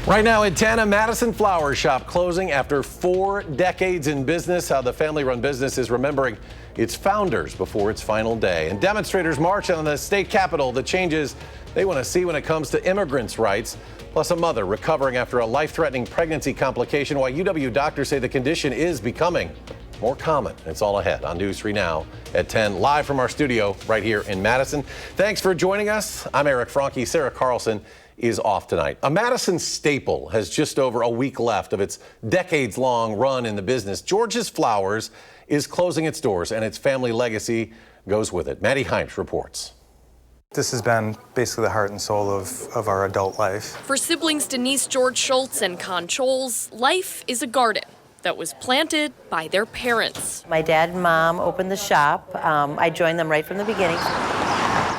Right now at 10, a Madison flower shop closing after 4 decades in business. How the family-run business is remembering its founders before its final day. And demonstrators march on the state capitol the changes they want to see when it comes to immigrants' rights. Plus, a mother recovering after a life-threatening pregnancy complication, while UW doctors say the condition is becoming more common. It's all ahead on News 3 Now at 10, live from our studio right here in Madison. Thanks for joining us. I'm Eric Franke. Sarah Carlson is off tonight. A Madison staple has just over a week left of its decades-long run in the business. George's Flowers is closing its doors, and its family legacy goes with it. Maddie Heimsch reports. This has been basically the heart and soul of our adult life. For siblings Denise George Schultz and Con Scholes, life is a garden that was planted by their parents. My dad and mom opened the shop. I joined them right from the beginning.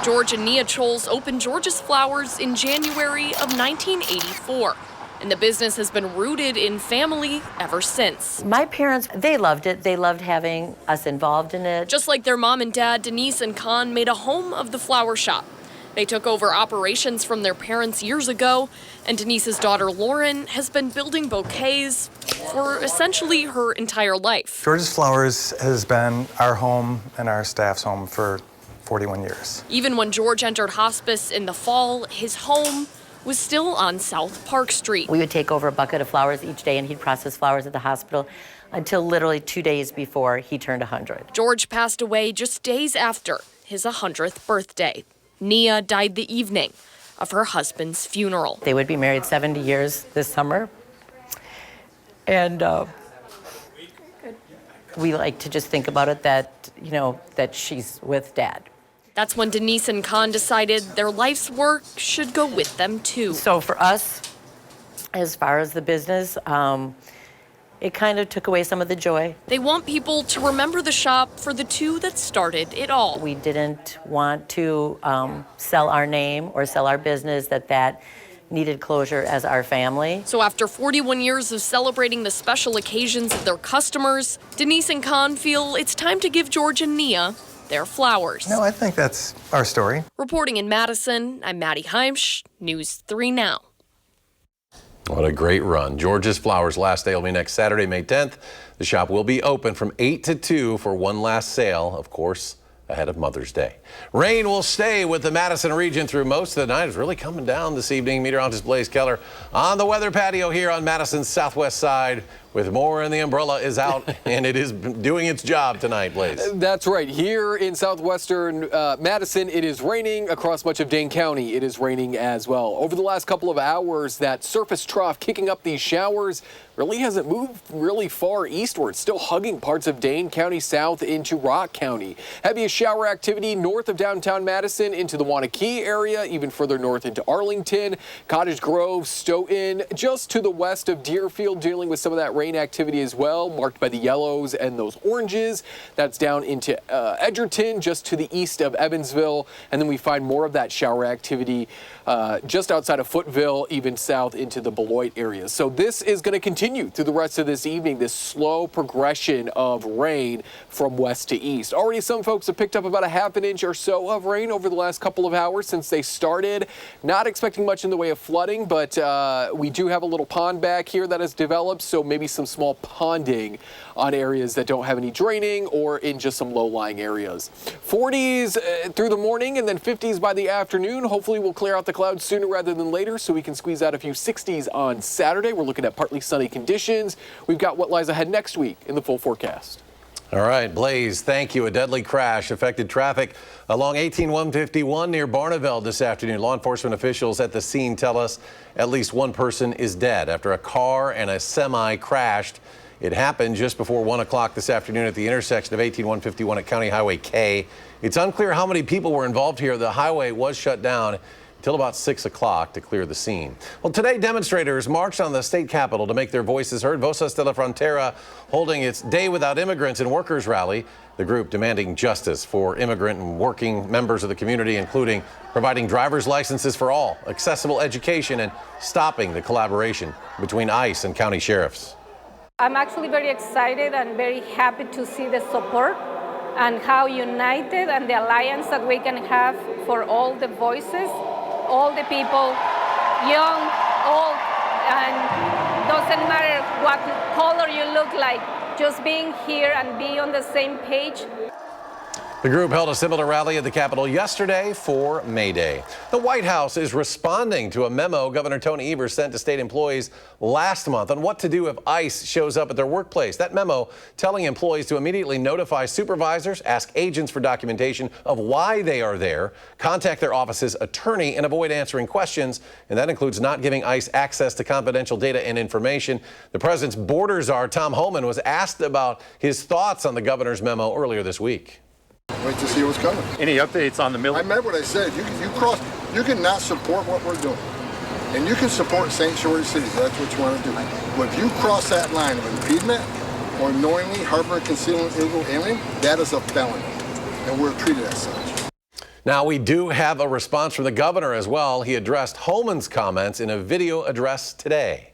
George and Nia Scholes opened George's Flowers in January of 1984. And the business has been rooted in family ever since. My parents, they loved it. They loved having us involved in it. Just like their mom and dad, Denise and Con made a home of the flower shop. They took over operations from their parents years ago, and Denise's daughter Lauren has been building bouquets for essentially her entire life. George's Flowers has been our home and our staff's home for 41 years. Even when George entered hospice in the fall, his home was still on South Park Street. We would take over a bucket of flowers each day, and he'd process flowers at the hospital until literally 2 days before he turned 100. George passed away just days after his 100th birthday. Nia died the evening of her husband's funeral. They would be married 70 years this summer. And we like to just think about it that, that she's with Dad. That's when Denise and Con decided their life's work should go with them too. So for us, as far as the business, it kind of took away some of the joy. They want people to remember the shop for the two that started it all. We didn't want to sell our name or sell our business that needed closure as our family. So after 41 years of celebrating the special occasions of their customers, Denise and Con feel it's time to give George and Nia their flowers. No, I think that's our story. Reporting in Madison, I'm Maddie Heimsch, News 3 Now. What a great run. George's Flowers' last day will be next Saturday, May 10th. The shop will be open from 8 to 2 for one last sale, of course, ahead of Mother's Day. Rain will stay with the Madison region through most of the night. It's really coming down this evening. Meteorologist Blaze Keller on the weather patio here on Madison's southwest side with more, and the umbrella is out and it is doing its job tonight, Blaze. That's right. Here in southwestern Madison, it is raining. Across much of Dane County, it is raining as well. Over the last couple of hours, that surface trough kicking up these showers really hasn't moved really far eastward, still hugging parts of Dane County south into Rock County. Heaviest shower activity north of downtown Madison into the Wanakee area, even further north into Arlington, Cottage Grove, Stoughton, just to the west of Deerfield, dealing with some of that rain activity as well, marked by the yellows and those oranges. That's down into Edgerton, just to the east of Evansville, and then we find more of that shower activity just outside of Footville, even south into the Beloit area. So this is going to continue through the rest of this evening, this slow progression of rain from west to east. Already some folks have picked up about a half an inch or so of rain over the last couple of hours since they started. Not expecting much in the way of flooding, but we do have a little pond back here that has developed, so maybe some small ponding on areas that don't have any draining or in just some low-lying areas. 40s through the morning and then 50s by the afternoon. Hopefully we'll clear out the clouds sooner rather than later so we can squeeze out a few 60s on Saturday. We're looking at partly sunny conditions. We've got what lies ahead next week in the full forecast. All right, Blaze, thank you. A deadly crash affected traffic along 18151 near Barneveld this afternoon. Law enforcement officials at the scene tell us at least one person is dead after a car and a semi crashed. It happened just before 1 o'clock this afternoon at the intersection of 18151 at County Highway K. It's unclear how many people were involved here. The highway was shut down until about 6 o'clock to clear the scene. Well, today demonstrators marched on the state capitol to make their voices heard. Voces de la Frontera holding its Day Without Immigrants and Workers rally. The group demanding justice for immigrant and working members of the community, including providing driver's licenses for all, accessible education, and stopping the collaboration between ICE and county sheriffs. I'm actually very excited and very happy to see the support and how united and the alliance that we can have for all the voices, all the people, young, old, And doesn't matter what color you look like, just being here and being on the same page. The group held a similar rally at the Capitol yesterday for May Day. The White House is responding to a memo Governor Tony Evers sent to state employees last month on what to do if ICE shows up at their workplace. That memo telling employees to immediately notify supervisors, ask agents for documentation of why they are there, contact their office's attorney, and avoid answering questions. And that includes not giving ICE access to confidential data and information. The president's border czar, Tom Homan, was asked about his thoughts on the governor's memo earlier this week. Wait to see what's coming. Any updates on the military? I meant what I said. You can not support what we're doing. And you can support sanctuary cities. That's what you want to do. But if you cross that line of impediment or knowingly harboring, concealing illegal alien, that is a felony. And we're treated as such. Now, we do have a response from the governor as well. He addressed Homan's comments in a video address today.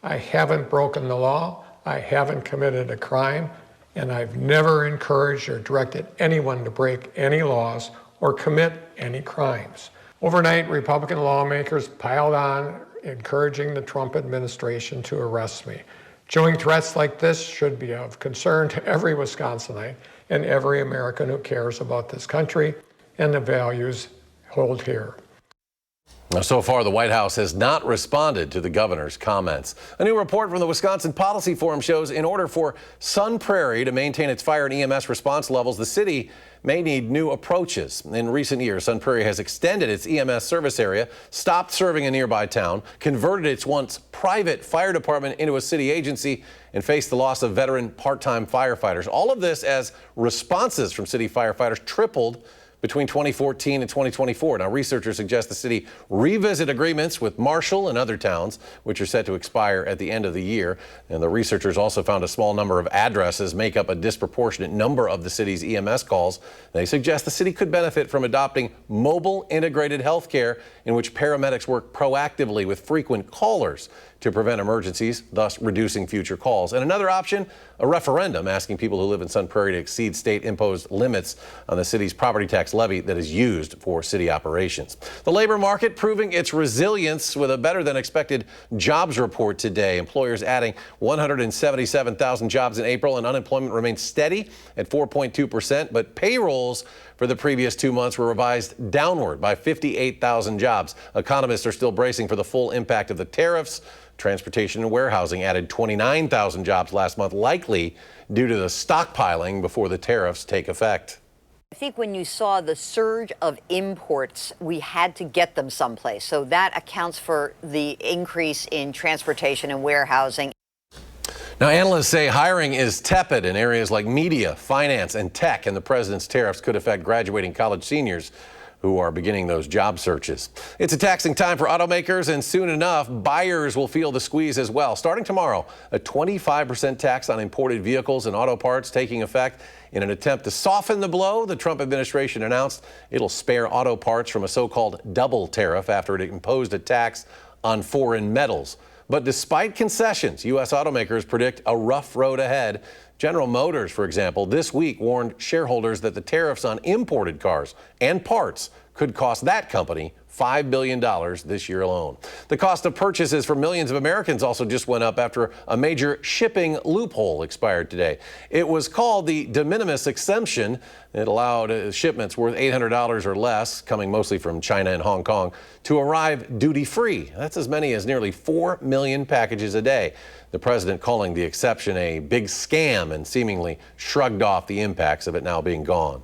I haven't broken the law. I haven't committed a crime. And I've never encouraged or directed anyone to break any laws or commit any crimes. Overnight, Republican lawmakers piled on, encouraging the Trump administration to arrest me. Doing threats like this should be of concern to every Wisconsinite and every American who cares about this country and the values held here. Now, so far, the White House has not responded to the governor's comments. A new report from the Wisconsin Policy Forum shows in order for Sun Prairie to maintain its fire and EMS response levels, the city may need new approaches. In recent years, Sun Prairie has extended its EMS service area, stopped serving a nearby town, converted its once private fire department into a city agency, and faced the loss of veteran part-time firefighters. All of this as responses from city firefighters tripled between 2014 and 2024. Now, researchers suggest the city revisit agreements with Marshall and other towns, which are set to expire at the end of the year. And the researchers also found a small number of addresses make up a disproportionate number of the city's EMS calls. They suggest the city could benefit from adopting mobile integrated health care in which paramedics work proactively with frequent callers to prevent emergencies, thus reducing future calls. And another option, a referendum asking people who live in Sun Prairie to exceed state-imposed limits on the city's property tax levy that is used for city operations. The labor market proving its resilience with a better-than-expected jobs report today. Employers adding 177,000 jobs in April, and unemployment remains steady at 4.2%, but payrolls for the previous 2 months were revised downward by 58,000 jobs. Economists are still bracing for the full impact of the tariffs. Transportation and warehousing added 29,000 jobs last month, likely due to the stockpiling before the tariffs take effect. I think when you saw the surge of imports, we had to get them someplace. So that accounts for the increase in transportation and warehousing. Now, analysts say hiring is tepid in areas like media, finance, and tech, and the president's tariffs could affect graduating college seniors who are beginning those job searches. It's a taxing time for automakers, and soon enough, buyers will feel the squeeze as well. Starting tomorrow, a 25% tax on imported vehicles and auto parts taking effect. In an attempt to soften the blow, the Trump administration announced it'll spare auto parts from a so-called double tariff after it imposed a tax on foreign metals. But despite concessions, U.S. automakers predict a rough road ahead. General Motors, for example, this week warned shareholders that the tariffs on imported cars and parts could cost that company $5 billion this year alone. The cost of purchases for millions of Americans also just went up after a major shipping loophole expired today. It was called the de minimis exemption. It allowed shipments worth $800 or less, coming mostly from China and Hong Kong, to arrive duty-free. That's as many as nearly 4 million packages a day. The president calling the exception a big scam and seemingly shrugged off the impacts of it now being gone.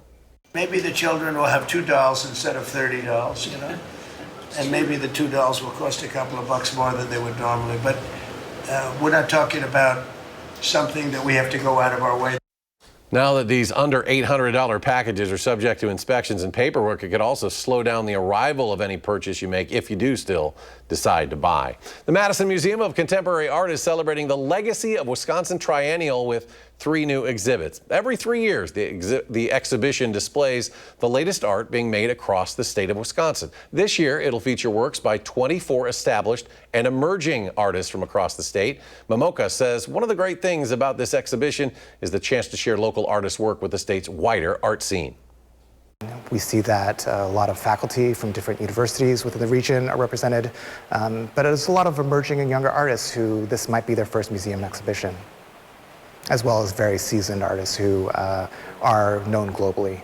Maybe the children will have $2 instead of $30, you know? And maybe the $2 will cost a couple of bucks more than they would normally. But we're not talking about something that we have to go out of our way. Now that these under $800 packages are subject to inspections and paperwork, it could also slow down the arrival of any purchase you make if you do still decide to buy. The Madison Museum of Contemporary Art is celebrating the legacy of Wisconsin Triennial with 3 new exhibits. Every 3 years, the exhibition displays the latest art being made across the state of Wisconsin. This year, it'll feature works by 24 established and emerging artists from across the state. Momoka says one of the great things about this exhibition is the chance to share local artists' work with the state's wider art scene. We see that a lot of faculty from different universities within the region are represented, but there's a lot of emerging and younger artists who this might be their first museum exhibition, as well as very seasoned artists who are known globally.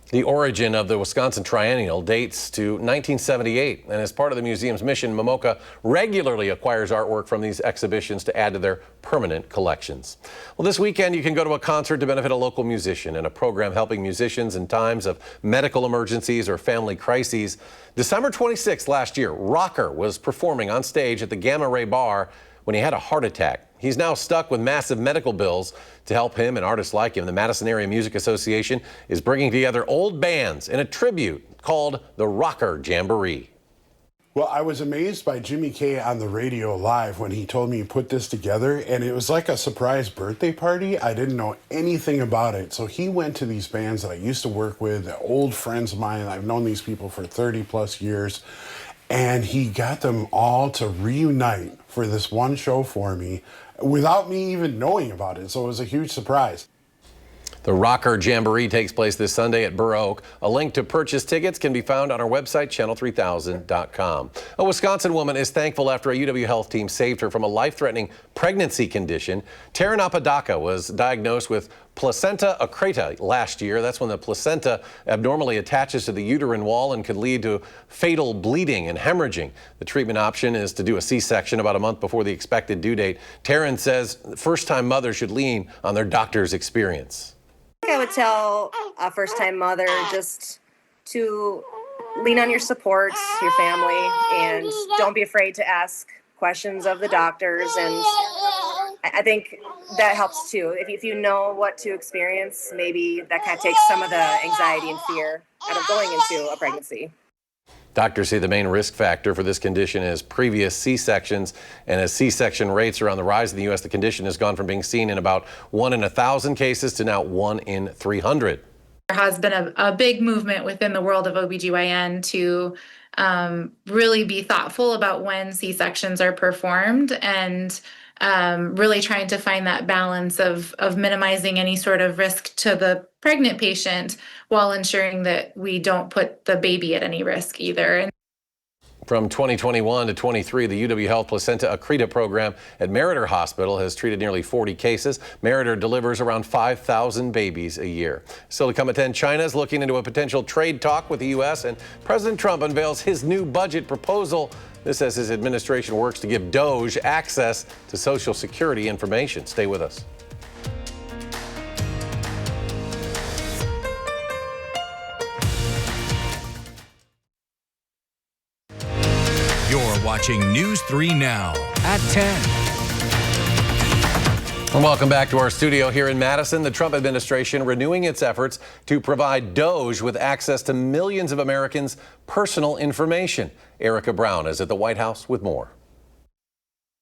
The origin of the Wisconsin Triennial dates to 1978, and as part of the museum's mission, MMOCA regularly acquires artwork from these exhibitions to add to their permanent collections. Well, this weekend you can go to a concert to benefit a local musician and a program helping musicians in times of medical emergencies or family crises. December 26th last year, Rocker was performing on stage at the Gamma Ray Bar when he had a heart attack. He's now stuck with massive medical bills. To help him and artists like him, the Madison Area Music Association is bringing together old bands in a tribute called the Rocker Jamboree. Well, I was amazed by Jimmy K on the radio live when he told me he put this together, and it was like a surprise birthday party. I didn't know anything about it. So he went to these bands that I used to work with, old friends of mine. I've known these people for 30 plus years. And he got them all to reunite for this one show for me without me even knowing about it. So it was a huge surprise. The Rocker Jamboree takes place this Sunday at Burr Oak. A link to purchase tickets can be found on our website, channel3000.com. A Wisconsin woman is thankful after a UW Health team saved her from a life-threatening pregnancy condition. Taryn Apodaca was diagnosed with placenta accreta last year. That's when the placenta abnormally attaches to the uterine wall and could lead to fatal bleeding and hemorrhaging. The treatment option is to do a C-section about a month before the expected due date. Taryn says first-time mothers should lean on their doctor's experience. I would tell a first-time mother just to lean on your supports, your family, and don't be afraid to ask questions of the doctors. And I think that helps too. If you know what to experience, maybe that kind of takes some of the anxiety and fear out of going into a pregnancy. Doctors say the main risk factor for this condition is previous C-sections, and as C-section rates are on the rise in the U.S., the condition has gone from being seen in about 1 in 1,000 cases to now 1 in 300. There has been a big movement within the world of OBGYN to really be thoughtful about when C-sections are performed and really trying to find that balance of minimizing any sort of risk to the pregnant patient while ensuring that we don't put the baby at any risk either. From 2021 to 23, the UW Health Placenta Accreta program at Meriter Hospital has treated nearly 40 cases. Meriter delivers around 5,000 babies a year. Still to come at 10, China is looking into a potential trade talk with the U.S., and President Trump unveils his new budget proposal. This as his administration works to give DOJ access to Social Security information. Stay with us. You're watching News 3 Now at 10. And welcome back to our studio here in Madison. The Trump administration renewing its efforts to provide DOJ with access to millions of Americans' personal information. Erica Brown is at the White House with more.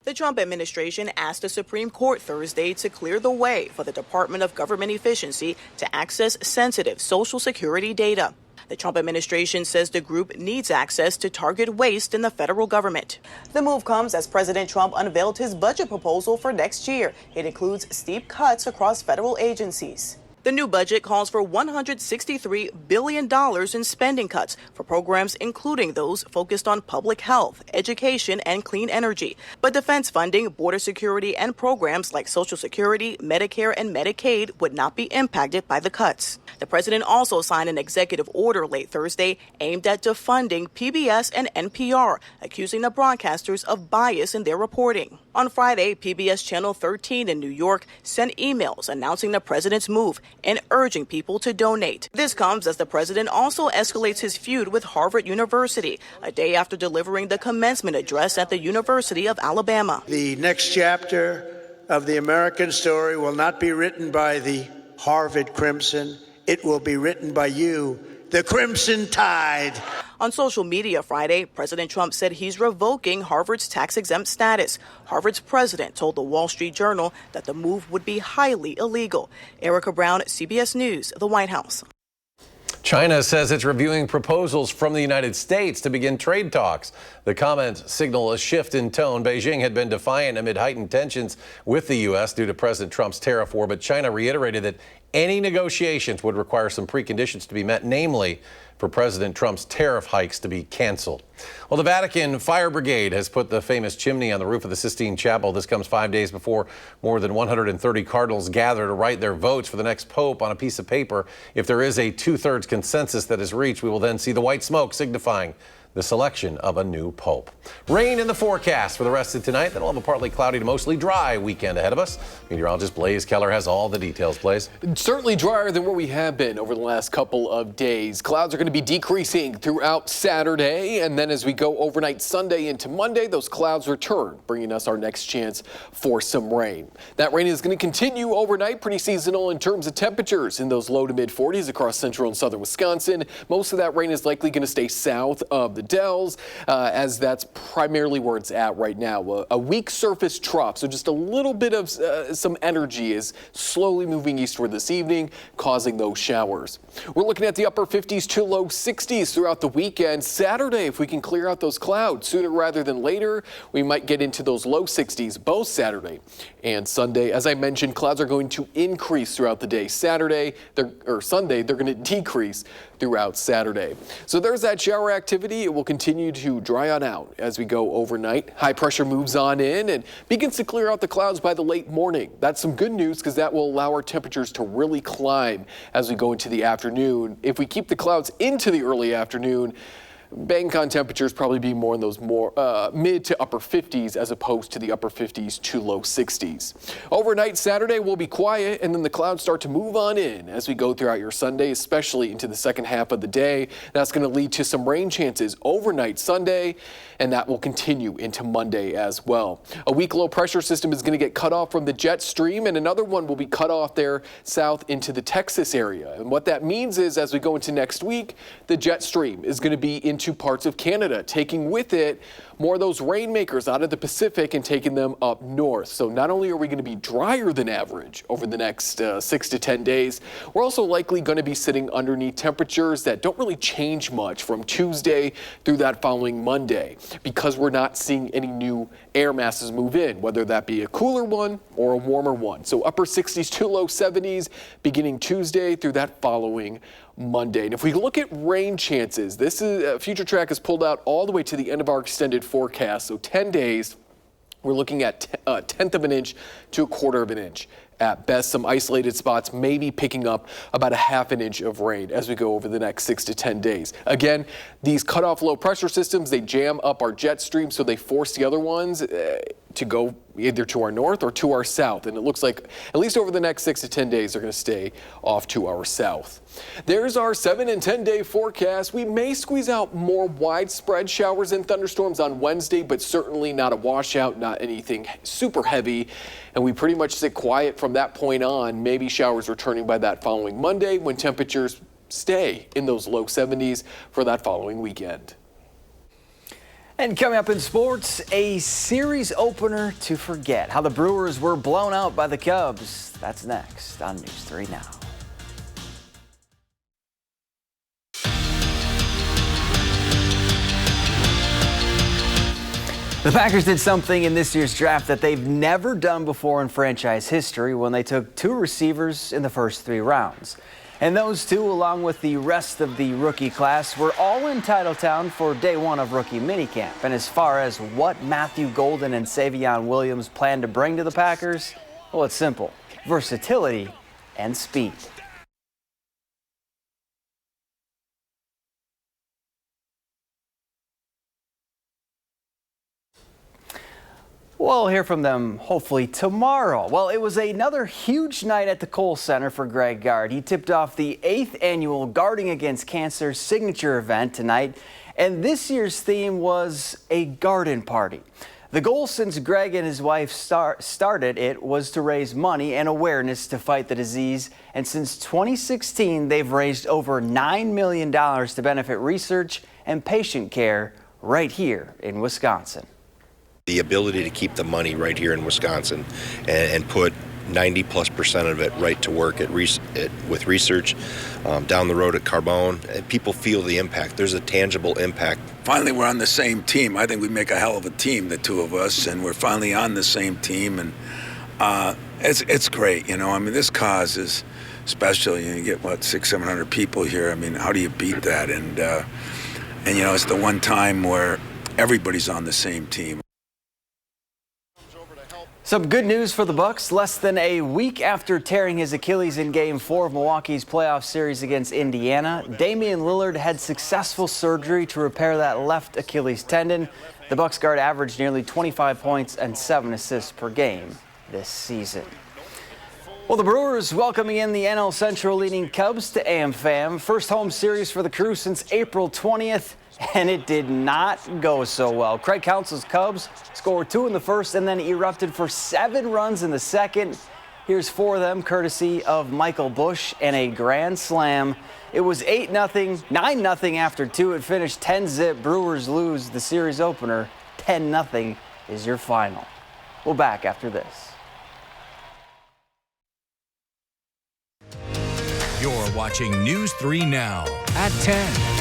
The Trump administration asked the Supreme Court Thursday to clear the way for the Department of Government Efficiency to access sensitive Social Security data. The Trump administration says the group needs access to target waste in the federal government. The move comes as President Trump unveiled his budget proposal for next year. It includes steep cuts across federal agencies. The new budget calls for $163 billion in spending cuts for programs including those focused on public health, education, and clean energy. But defense funding, border security, and programs like Social Security, Medicare, and Medicaid would not be impacted by the cuts. The president also signed an executive order late Thursday aimed at defunding PBS and NPR, accusing the broadcasters of bias in their reporting. On Friday, PBS Channel 13 in New York sent emails announcing the president's move and urging people to donate. This comes as the president also escalates his feud with Harvard University, a day after delivering the commencement address at the University of Alabama. The next chapter of the American story will not be written by the Harvard Crimson. It will be written by you, the Crimson Tide. On social media Friday, President Trump said he's revoking Harvard's tax-exempt status. Harvard's president told the Wall Street Journal that the move would be highly illegal. Erica Brown, CBS News, the White House. China says it's reviewing proposals from the United States to begin trade talks. The comments signal a shift in tone. Beijing had been defiant amid heightened tensions with the U.S. due to President Trump's tariff war, but China reiterated that any negotiations would require some preconditions to be met, namely for President Trump's tariff hikes to be canceled. Well, the Vatican Fire Brigade has put the famous chimney on the roof of the Sistine Chapel. This comes 5 days before more than 130 cardinals gather to write their votes for the next pope on a piece of paper. If there is a 2/3 consensus that is reached, we will then see the white smoke signifying the selection of a new pope. Rain in the forecast for the rest of tonight. Then we'll have a partly cloudy to mostly dry weekend ahead of us. Meteorologist Blaze Keller has all the details. Blaze. Certainly drier than where we have been over the last couple of days. Clouds are going to be decreasing throughout Saturday, and then as we go overnight Sunday into Monday, those clouds return, bringing us our next chance for some rain. That rain is going to continue overnight, pretty seasonal in terms of temperatures in those low to mid 40s across central and southern Wisconsin. Most of that rain is likely going to stay south of the Dells, as that's primarily where it's at right now. A weak surface trough, so just a little bit of some energy is slowly moving eastward this evening, causing those showers. We're looking at the upper 50s to low 60s throughout the weekend. Saturday, if we can clear out those clouds sooner rather than later, we might get into those low 60s both Saturday and Sunday. As I mentioned, clouds are going to increase throughout the day. Sunday, they're going to decrease throughout Saturday. So there's that shower activity. It will continue to dry on out as we go overnight. High pressure moves on in and begins to clear out the clouds by the late morning. That's some good news because that will allow our temperatures to really climb as we go into the afternoon. If we keep the clouds into the early afternoon, Bangkok temperatures probably be more in those mid to upper 50s as opposed to the upper 50s to low 60s. Overnight Saturday will be quiet, and then the clouds start to move on in as we go throughout your Sunday, especially into the second half of the day. That's going to lead to some rain chances overnight Sunday, and that will continue into Monday as well. A weak low pressure system is going to get cut off from the jet stream, and another one will be cut off there south into the Texas area. And what that means is as we go into next week, the jet stream is going to be into parts of Canada, taking with it more of those rainmakers out of the Pacific and taking them up north. So not only are we going to be drier than average over the next 6 to 10 days, we're also likely going to be sitting underneath temperatures that don't really change much from Tuesday through that following Monday, because we're not seeing any new air masses move in, whether that be a cooler one or a warmer one. So upper 60s to low 70s beginning Tuesday through that following Monday. And if we look at rain chances, this is Future Track has pulled out all the way to the end of our extended forecast. So 10 days, we're looking at a 1/10 of an inch to 1/4 of an inch. At best, some isolated spots may be picking up about a 1/2 an inch of rain as we go over the next 6 to 10 days. Again, these cut-off low pressure systems, they jam up our jet stream, so they force the other ones to go either to our north or to our south. And it looks like at least over the next 6 to 10 days, they're going to stay off to our south. There's our 7 and 10 day forecast. We may squeeze out more widespread showers and thunderstorms on Wednesday, but certainly not a washout, not anything super heavy. And we pretty much sit quiet from that point on, maybe showers returning by that following Monday when temperatures stay in those low 70s for that following weekend. And coming up in sports, a series opener to forget. How the Brewers were blown out by the Cubs. That's next on News 3 Now. The Packers did something in this year's draft that they've never done before in franchise history when they took 2 receivers in the first 3 rounds. And those 2, along with the rest of the rookie class, were all in Titletown for day 1 of rookie minicamp. And as far as what Matthew Golden and Savion Williams plan to bring to the Packers, well, it's simple: versatility and speed. We'll hear from them hopefully tomorrow. Well, it was another huge night at the Kohl Center for Greg Gard. He tipped off the 8th annual Guarding Against Cancer signature event tonight, and this year's theme was a garden party. The goal since Greg and his wife started it was to raise money and awareness to fight the disease, and since 2016 they've raised over $9 million to benefit research and patient care right here in Wisconsin. The ability to keep the money right here in Wisconsin and put 90+% of it right to work with research down the road at Carbone. And people feel the impact. There's a tangible impact. Finally, we're on the same team. I think we make a hell of a team, the two of us, and we're finally on the same team. And it's great, you know. I mean, this cause is special. You get, 600-700 people here. I mean, how do you beat that? And you know, it's the one time where everybody's on the same team. Some good news for the Bucks. Less than a week after tearing his Achilles in Game 4 of Milwaukee's playoff series against Indiana, Damian Lillard had successful surgery to repair that left Achilles tendon. The Bucks guard averaged nearly 25 points and 7 assists per game this season. Well, the Brewers welcoming in the NL Central leading Cubs to AmFam. First home series for the crew since April 20th. And it did not go so well. Craig Counsell's Cubs scored 2 in the first and then erupted for 7 runs in the second. Here's 4 of them, courtesy of Michael Busch and a grand slam. It was 8-0, 9-0 after 2. It finished 10-zip. Brewers lose the series opener. 10-0 is your final. We'll back after this. You're watching News 3 Now at 10.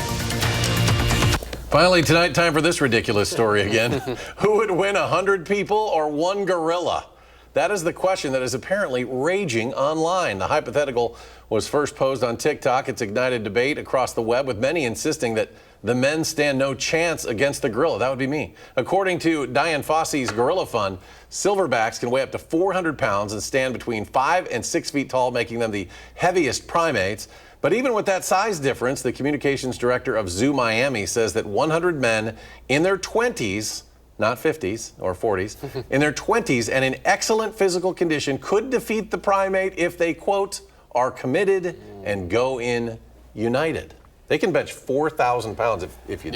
Finally tonight, time for this ridiculous story again. Who would win 100 people or 1 gorilla? That is the question that is apparently raging online. The hypothetical was first posed on TikTok. It's ignited debate across the web, with many insisting that the men stand no chance against the gorilla. That would be me. According to Diane Fossey's Gorilla Fund, silverbacks can weigh up to 400 pounds and stand between 5 and 6 feet tall, making them the heaviest primates. But even with that size difference, the communications director of Zoo Miami says that 100 men in their 20s, not 50s or 40s, in their 20s and in excellent physical condition could defeat the primate if they, quote, are committed and go in united. They can bench 4,000 pounds if you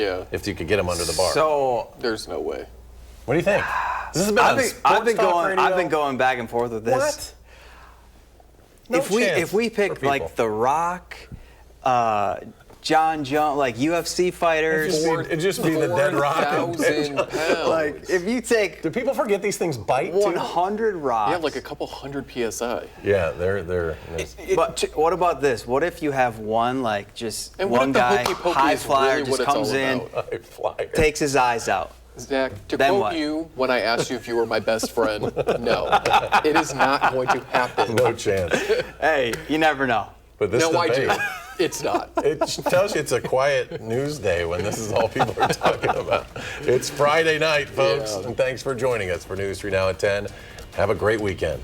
could get them under the bar. So there's no way. What do you think? This has been I've been going back and forth with this. What? No if we pick like The Rock, John Jones, like UFC fighters, it'd just be the Dead Rock. Like if you take, do people forget these things bite? 100 rocks. You have like a couple hundred psi. Yeah, they're. But what about this? What if you have one like just and one guy, hokey-pokey high is flyer, really just comes in, takes his eyes out? Zach, to Then quote what? you when I asked you if you were my best friend, no, it is not going to happen. No chance. Hey, you never know. But this no, debate, I do. It's not. It tells you it's a quiet news day when this is all people are talking about. It's Friday night, folks, and thanks for joining us for News 3 Now at 10. Have a great weekend.